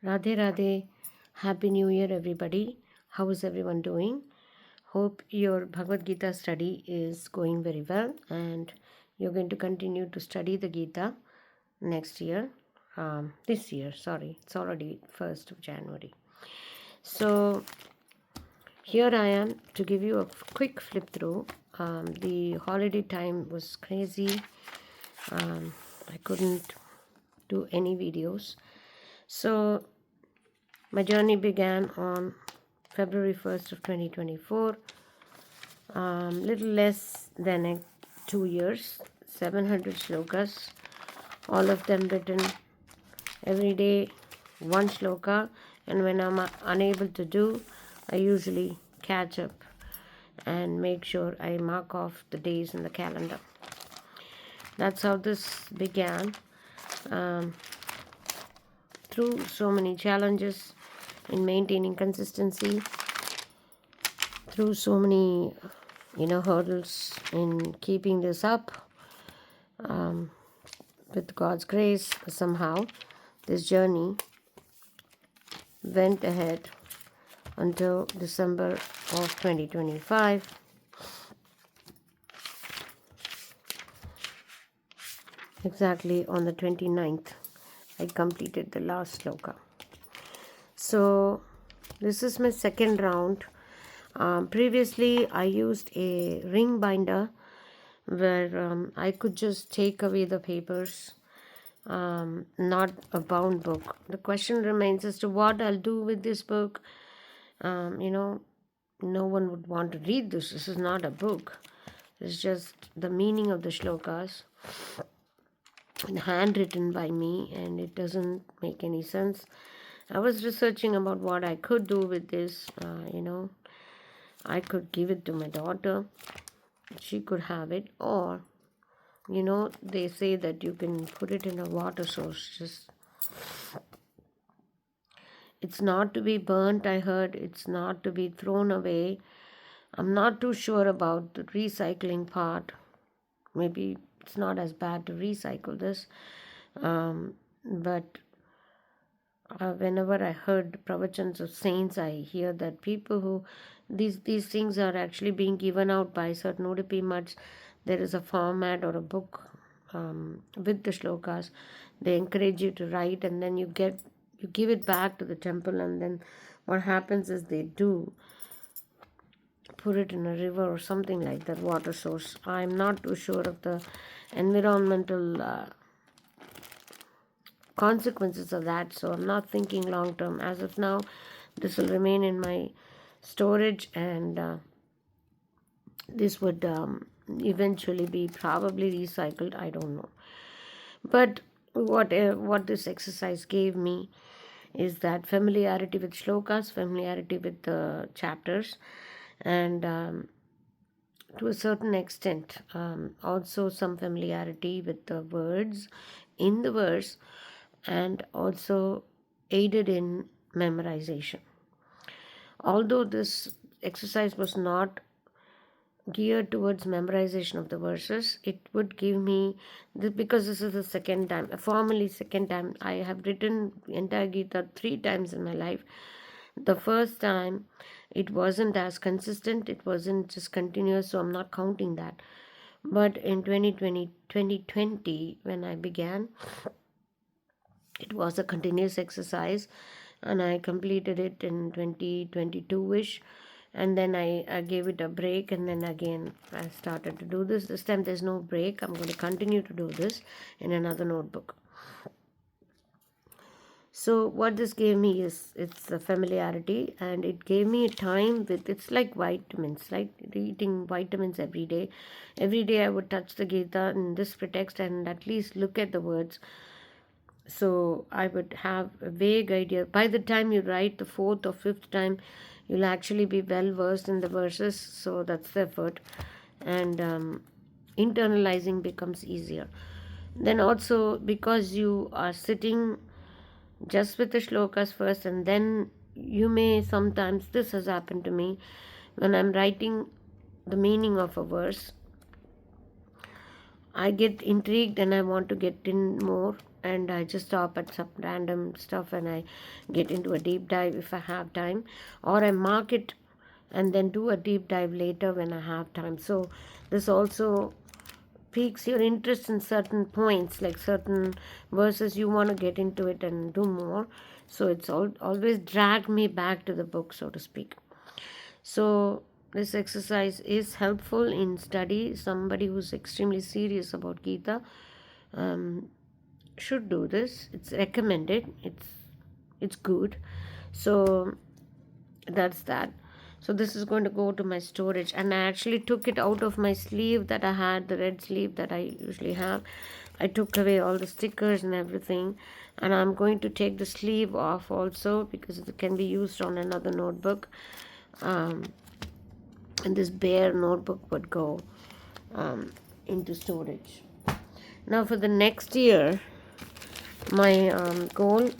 Radhe Radhe. Happy New Year, everybody. How is everyone doing? Hope your Bhagavad Gita study is going very well and you're going to continue to study the Gita next year. This year, sorry, it's already 1st of January. So, here I am to give you a quick flip through. The holiday time was crazy. I couldn't do any videos. So, my journey began on February 1st of 2024, little less than 2 years, 700 shlokas, all of them written every day, one shloka, and when I'm unable to do, I usually catch up and make sure I mark off the days in the calendar. That's how this began. Through so many challenges in maintaining consistency, through so many hurdles in keeping this up, with God's grace, somehow this journey went ahead until December of 2025. Exactly on the 29th I completed the last sloka. So this is my second round. Previously I used a ring binder where I could just take away the papers, not a bound book. The question remains as to what I'll do with this book. No one would want to read this. This is not a book. It's just the meaning of the shlokas, handwritten by me, and it doesn't make any sense. I was researching about what I could do with this. I could give it to my daughter. She could have it, or they say that you can put it in a water source. It's not to be burnt, I heard. It's not to be thrown away. I'm not too sure about the recycling part. Maybe it's not as bad to recycle this. But whenever I heard pravachans of saints, I hear that people who these things are actually being given out by certain Udupi mutts. There is a format or a book with the shlokas. They encourage you to write, and then you give it back to the temple, and then what happens is they do put it in a river or something like that, water source. I'm not too sure of the environmental consequences of that, so I'm not thinking long term. As of now, this will remain in my storage, and this would eventually be probably recycled. I don't know, but what this exercise gave me is that familiarity with shlokas, familiarity with the chapters, and to a certain extent also some familiarity with the words in the verse, and also aided in memorization. Although this exercise was not geared towards memorization of the verses, it would give me because this is the second time, formally second time. I have written entire Gita 3 times in my life. The first time it wasn't as consistent, it wasn't just continuous, so I'm not counting that. But in 2020 when I began, it was a continuous exercise, and I completed it in 2022-ish, and then I gave it a break, and then again I started to do this. This time there's no break. I'm going to continue to do this in another notebook. So what this gave me is it's a familiarity, and it gave me a time with, it's like vitamins, like eating vitamins every day. Every day I would touch the Gita in this pretext and at least look at the words. So I would have a vague idea. By the time you write the 4th or 5th time, you'll actually be well versed in the verses. So that's the effort, and internalizing becomes easier. Then also, because you are sitting just with the shlokas first, and then you may sometimes, this has happened to me, when I'm writing the meaning of a verse, I get intrigued and I want to get in more, and I just stop at some random stuff and I get into a deep dive if I have time, or I mark it and then do a deep dive later when I have time. So this also piques your interest in certain points, like certain verses you want to get into it and do more. So it's always drag me back to the book, so to speak. So this exercise is helpful in study. Somebody who's extremely serious about Gita um, should do this. It's recommended. It's good. So that's that. So this is going to go to my storage, and I actually took it out of my sleeve that I had, the red sleeve that I usually have. I took away all the stickers and everything, and I'm going to take the sleeve off also because it can be used on another notebook. And this bare notebook would go into storage. Now for the next year, my goal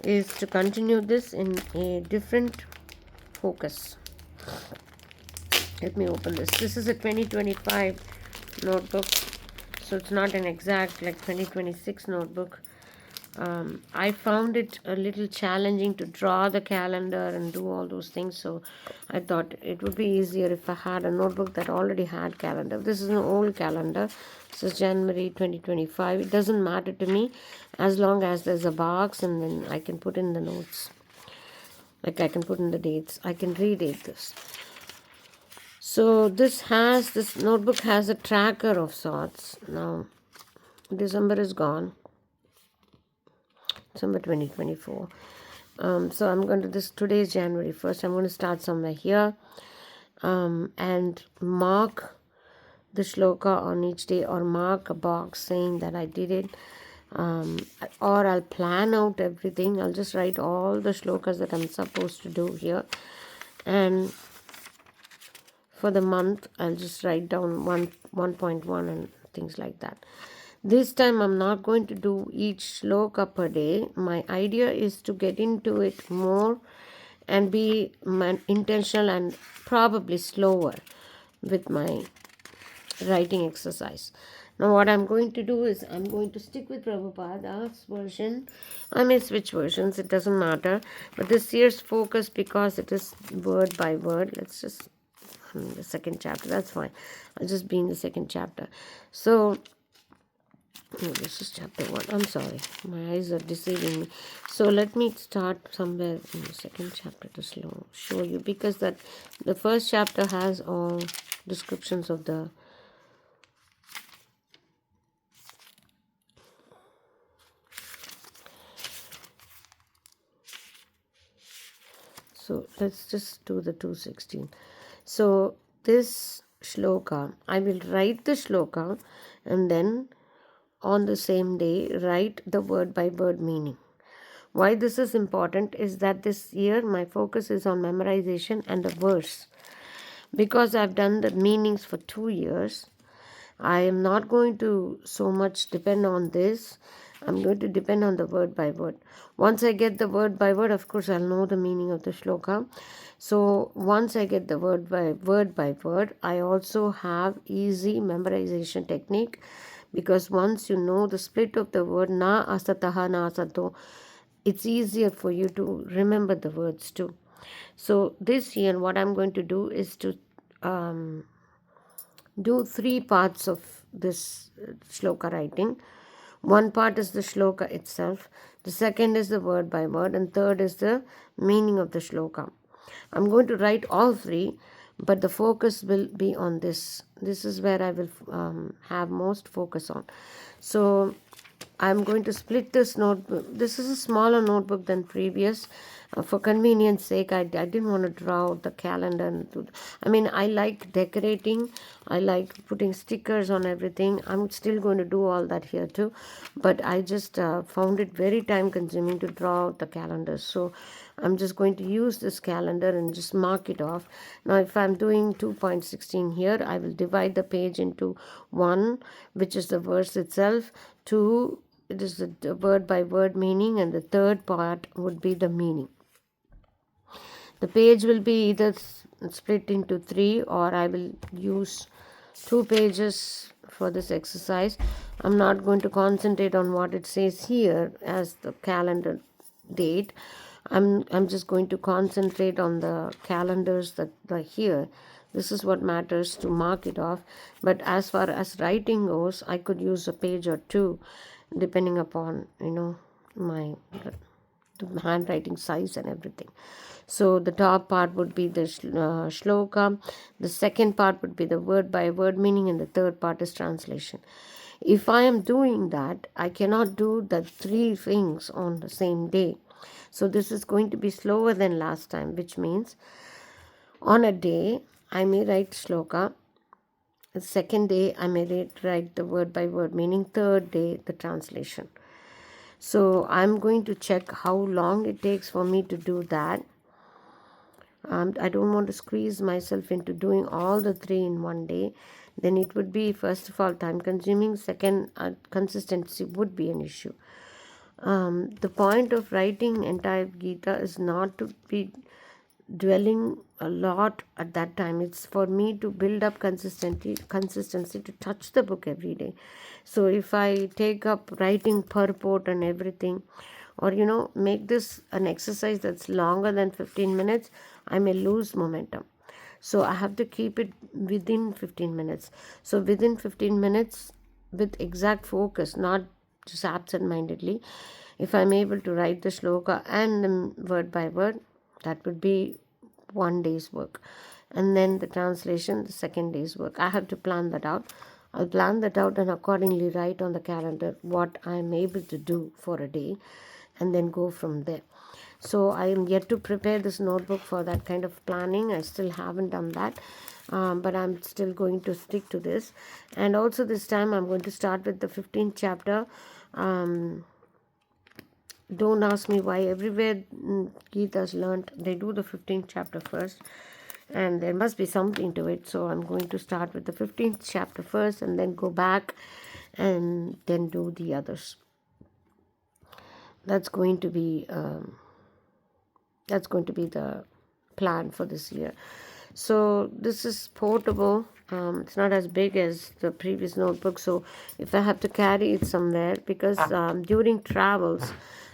is to continue this in a different focus. Let me open this. This is a 2025 notebook, so it's not an exact like 2026 notebook. I found it a little challenging to draw the calendar and do all those things, so I thought it would be easier if I had a notebook that already had calendar. This is an old calendar. This is January 2025. It doesn't matter to me as long as there's a box and then I can put in the notes. Like I can put in the dates. I can redate this. So this notebook has a tracker of sorts. Now December is gone. December 2024. So I'm going to today is January 1st. I'm going to start somewhere here and mark the shloka on each day, or mark a box saying that I did it. Or I'll plan out everything. I'll just write all the shlokas that I'm supposed to do here, and for the month I'll just write down 1.1 and things like that. This time I'm not going to do each shloka per day. My idea is to get into it more and be intentional and probably slower with my writing exercise. Now what I'm going to do is I'm going to stick with Prabhupada's version. I may switch versions, it doesn't matter. But this year's focus, because it is word by word, let's just the second chapter, that's fine. I'll just be in the second chapter. So this is chapter 1. I'm sorry, my eyes are deceiving me. So let me start somewhere in the second chapter to show you, because that the first chapter has all descriptions of the so let's just do the 216. So this shloka, I will write the shloka and then on the same day write the word by word meaning. Why this is important is that this year my focus is on memorization and the verse. Because I've done the meanings for 2 years, I am not going to so much depend on this. I'm going to depend on the word by word. Once I get the word by word, of course, I'll know the meaning of the shloka. So once I get the word by word, I also have easy memorization technique, because once you know the split of the word na asataha na asato, it's easier for you to remember the words too. So this year what I'm going to do is to do 3 parts of this shloka writing. One part is the shloka itself, the second is the word by word, and third is the meaning of the shloka. I'm going to write all 3, but the focus will be on this. This is where I will have most focus on. So I'm going to split this notebook. This is a smaller notebook than previous. For convenience sake, I didn't want to draw out the calendar. I like decorating. I like putting stickers on everything. I'm still going to do all that here too. But I just found it very time consuming to draw out the calendar. So I'm just going to use this calendar and just mark it off. Now if I'm doing 2.16 here, I will divide the page into 1, which is the verse itself, 2, it is the word by word meaning, and the third part would be the meaning. The page will be either split into 3, or I will use 2 pages for this exercise. I'm not going to concentrate on what it says here as the calendar date. I'm just going to concentrate on the calendars that are here. This is what matters to mark it off. But as far as writing goes, I could use a page or two, depending upon my the handwriting size and everything. So the top part would be the shloka, the second part would be the word by word meaning, and the third part is translation. If I am doing that, I cannot do the three things on the same day. So this is going to be slower than last time, which means on a day I may write shloka, the second day I may write the word by word meaning, third day the translation. So I'm going to check how long it takes for me to do that. I don't want to squeeze myself into doing all the three in one day. Then it would be, first of all, time consuming. Second, consistency would be an issue. The point of writing entire Gita is not to be dwelling a lot at that time. It's for me to build up consistency to touch the book every day. So if I take up writing purport and everything, or make this an exercise that's longer than 15 minutes, I may lose momentum. So I have to keep it within 15 minutes. So within 15 minutes, with exact focus, not just absent-mindedly, if I'm able to write the shloka and the word by word, that would be one day's work. And then the translation, the second day's work. I have to plan that out. I'll plan that out and accordingly write on the calendar what I'm able to do for a day, and then go from there. So I am yet to prepare this notebook for that kind of planning. I still haven't done that, but I'm still going to stick to this. And also this time I'm going to start with the 15th chapter. Don't ask me why. Everywhere Gita's learned, they do the 15th chapter first, and there must be something to it. So I'm going to start with the 15th chapter first, and then go back and then do the others. That's going to be the plan for this year. So this is portable. It's not as big as the previous notebook, so if I have to carry it somewhere, because during travels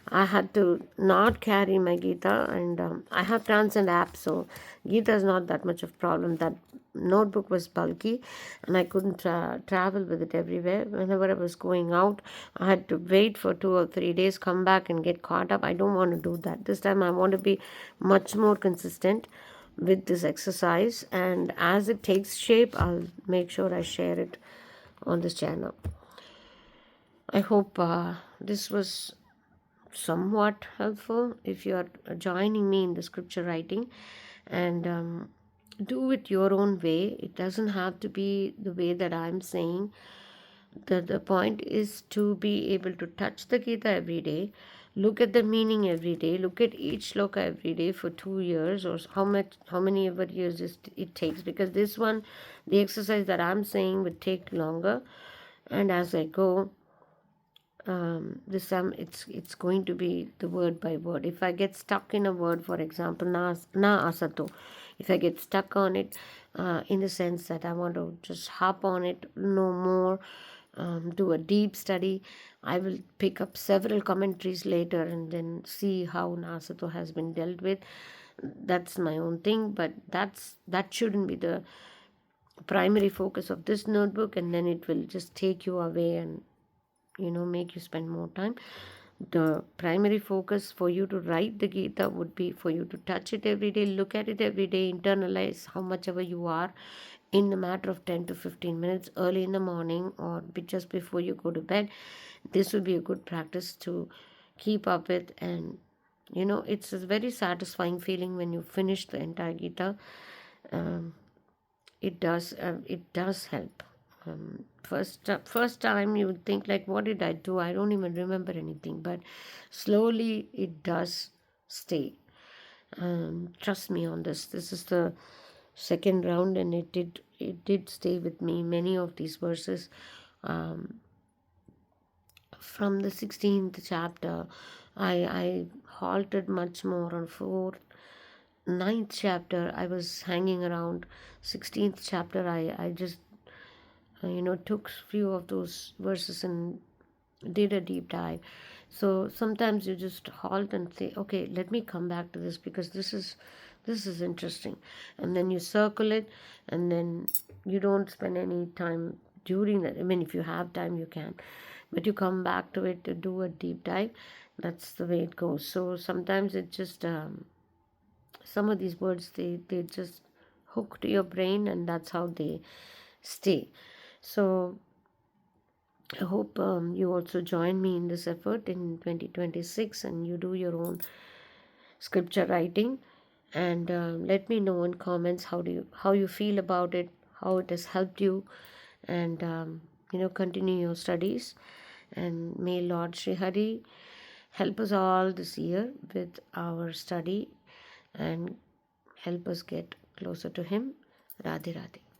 I had to not carry my Gita, and I have Transcend app, so Gita is not that much of problem. That notebook was bulky, and I couldn't travel with it everywhere. Whenever I was going out, I had to wait for 2 or 3 days, come back and get caught up. I don't want to do that. This time I want to be much more consistent with this exercise, and as it takes shape, I'll make sure I share it on this channel. I hope this was somewhat helpful. If you are joining me in the scripture writing, and do it your own way, it doesn't have to be the way that I'm saying. The point is to be able to touch the Gita every day, look at the meaning every day, look at each shloka every day for 2 years, or how many ever years it takes, because this one, the exercise that I'm saying, would take longer. And as I go, this time it's going to be the word by word. If I get stuck in a word, for example, na asato, if I get stuck on it, in the sense that I want to just hop on it, no more, do a deep study, I will pick up several commentaries later and then see how nasato has been dealt with. That's my own thing, but that shouldn't be the primary focus of this notebook, and then it will just take you away and make you spend more time. The primary focus for you to write the Gita would be for you to touch it every day, look at it every day, internalize how much ever you are in a matter of 10 to 15 minutes early in the morning, or just before you go to bed. This would be a good practice to keep up with. And it's a very satisfying feeling when you finish the entire Gita. It does help. First time you would think like, what did I do? I don't even remember anything, but slowly it does stay. Trust me on this. This is the second round, and it did stay with me. Many of these verses, from the 16th chapter, I halted much more on 4th, 9th chapter. I was hanging around 16th chapter. I just took few of those verses and did a deep dive. So sometimes you just halt and say, okay, let me come back to this because this is interesting, and then you circle it, and then you don't spend any time during that. I mean, if you have time, you can, but you come back to it to do a deep dive. That's the way it goes. So sometimes it just some of these words, they just hook to your brain, and that's how they stay. So I hope you also join me in this effort in 2026, and you do your own scripture writing, and let me know in comments how you feel about it, how it has helped you, and continue your studies. And may Lord Sri Hari help us all this year with our study and help us get closer to Him. Radhe Radhe.